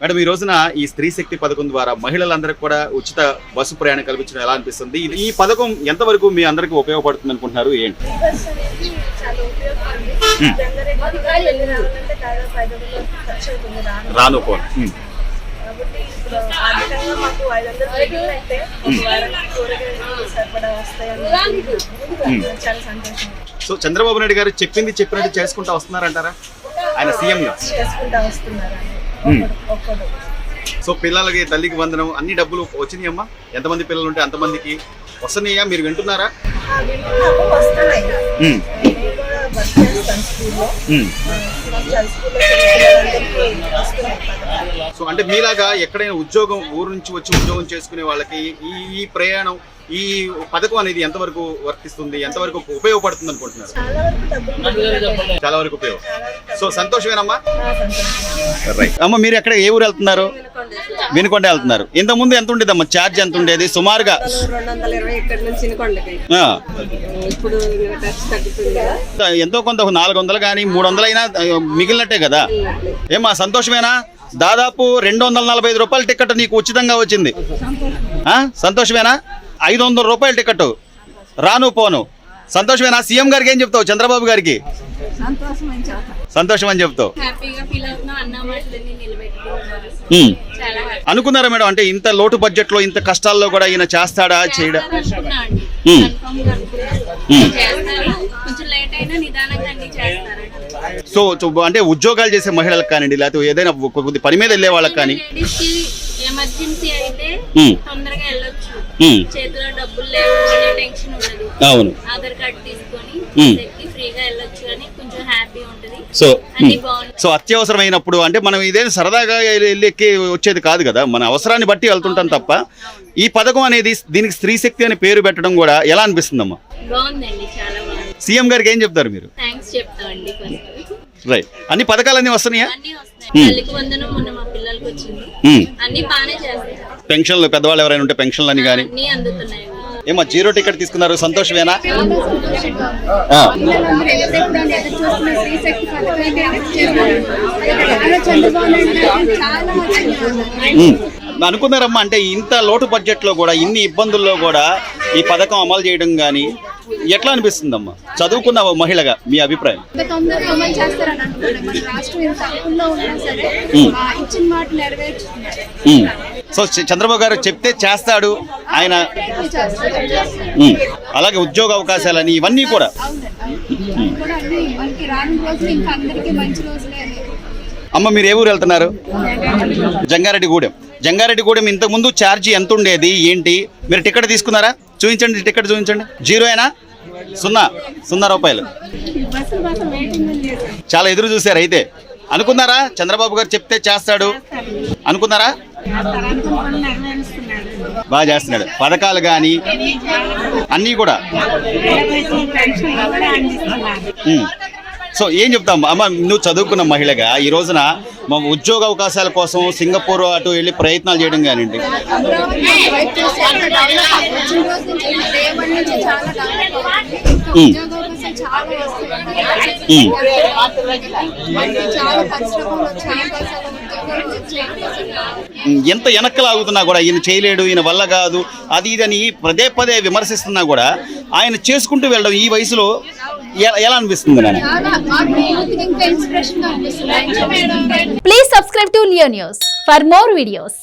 Madam, ఈ రోజున ఈ స్త్రీ శక్తి పథకం ద్వారా మహిళలందరికీ కూడా ఉచిత బస్సు ప్రయాణం కల్పించడం ఎలా అనిపిస్తుంది? ఈ పథకం ఎంతవరకు మీ అందరికీ ఉపయోగపడుతుంది అనుకుంటున్నారు? ఏంటి రాను ఫోన్ సో చంద్రబాబు నాయుడు గారు చెప్పింది చెప్పినట్టు చేసుకుంటా వస్తున్నారంటారా? ఆయన సీఎం గా చేసుకుంటా వస్తున్నారు. సో పిల్లలకి తల్లికి వందనం అన్ని డబ్బులు వచ్చినాయమ్మా? ఎంతమంది పిల్లలు ఉంటే అంతమందికి వస్తున్నాయా? మీరు వింటున్నారా? సో అంటే మీలాగా ఎక్కడైనా ఉద్యోగం ఊరు నుంచి వచ్చి ఉద్యోగం చేసుకునే వాళ్ళకి ఈ ప్రయాణం ఈ పథకం అనేది ఎంతవరకు వర్తిస్తుంది, ఎంతవరకు ఉపయోగపడుతుంది అనుకుంటున్నారు? చాలా వరకు ఉపయోగం. సో సంతోషమేనమ్మా. రైట్ అమ్మ, మీరు ఎక్కడ ఏ ఊరు వెళ్తున్నారు? వినుకొండ వెళ్తున్నారు. ఇంత ముందు ఎంత ఉండేదమ్మా ఛార్జ్? ఎంత ఉండేది సుమారుగా? 220 ఎంతో కొంత 400 కానీ 300 అయినా మిగిలినట్టే కదా. ఏమా సంతోషమేనా? దాదాపు 245 రూపాయల టికెట్ నీకు ఉచితంగా వచ్చింది. సంతోషమేనా? 500 రూపాయల టికెట్ రాను పోను. సంతోషమేనా? సీఎం గారికి ఏం చెప్తావు? చంద్రబాబు గారికి సంతోషం అని చెప్తావు. అనుకున్నారా మేడం? అంటే ఇంత లోటు బడ్జెట్ లో ఇంత కష్టాల్లో కూడా ఈయన చేస్తాడా చేయడా? సో అంటే ఉద్యోగాలు చేసే మహిళలకు కానివ్వండి, లేకపోతే ఏదైనా కొద్ది పని మీద వెళ్ళే వాళ్ళకి కానీ ఎమర్జెన్సీ అయితే తొందరగా వెళ్ళొచ్చు. చేతిలో డబ్బులు లేవు అనే టెన్షన్ ఉండదు. అవును, ఆధార్ కార్డు తీసుకొని ఫ్రీగా వెళ్ళొచ్చు అని కొంచెం హ్యాపీ ఉంటది. సో అత్యవసరమైనప్పుడు అంటే మనం ఇదేం సరదాగా వెళ్ళి వచ్చేది కాదు కదా, మన అవసరాన్ని బట్టి వెళ్తుంటాం తప్ప. ఈ పథకం అనేది దీనికి స్త్రీ శక్తి అని పేరు పెట్టడం కూడా ఎలా అనిపిస్తుందమ్మా? బాగుందండి, చాలా బాగుంది. సీఎం గారికి ఏం చెప్తారు మీరు? థ్యాంక్స్ చెప్తామండి. రైట్, అన్ని పథకాలన్నీ వస్తున్నాయా? తల్లికి వందనం మొన్న మా పిల్లలకి వచ్చింది. అన్ని బాగానే చేస్తారు. పెన్షన్లు పెద్దవాళ్ళు ఎవరైనా ఉంటే పెన్షన్లు అని కానీ అన్ని అందుతున్నాయి. ఏమో 0 టికెట్ తీసుకున్నారు, సంతోషమేనా? అనుకున్నారమ్మా? అంటే ఇంత లోటు బడ్జెట్ లో కూడా ఇన్ని ఇబ్బందుల్లో కూడా ఈ పథకం అమలు చేయడం కానీ ఎట్లా అనిపిస్తుందమ్మా చదువుకున్న మహిళగా మీ అభిప్రాయం? సో చంద్రబాబు గారు చెప్తే చేస్తాడు ఆయన. అలాగే ఉద్యోగ అవకాశాలని ఇవన్నీ కూడా. అమ్మ, మీరు ఏ ఊరు వెళ్తున్నారు? జంగారెడ్డిగూడెం. జంగారెడ్డిగూడెం ఇంతకు ముందు ఛార్జీ ఎంత ఉండేది ఏంటి? మీరు టికెట్ తీసుకున్నారా? చూపించండి, టికెట్ చూపించండి. 0 0 రూపాయలు. చాలా ఎదురు చూసారు అయితే. అనుకున్నారా చంద్రబాబు గారు చెప్తే చేస్తాడు అనుకున్నారా? బాగా చేస్తున్నాడు. పథకాలు కానీ అన్నీ కూడా. సో ఏం చెప్తాం అమ్మ, నువ్వు చదువుకున్న మహిళగా ఈ రోజున మా ఉద్యోగ అవకాశాల కోసం సింగపూర్ అటు వెళ్ళి ప్రయత్నాలు చేయడం కానివ్వండి, ఎంత వెనక్కలాగుతున్నా కూడా ఈయన చేయలేడు, ఈయన వల్ల కాదు, అది ఇదని పదే విమర్శిస్తున్నా కూడా ఆయన చేసుకుంటూ వెళ్ళడం ఈ వయసులో ఎలా అనిపిస్తుంది? Please subscribe to Leo News for more videos.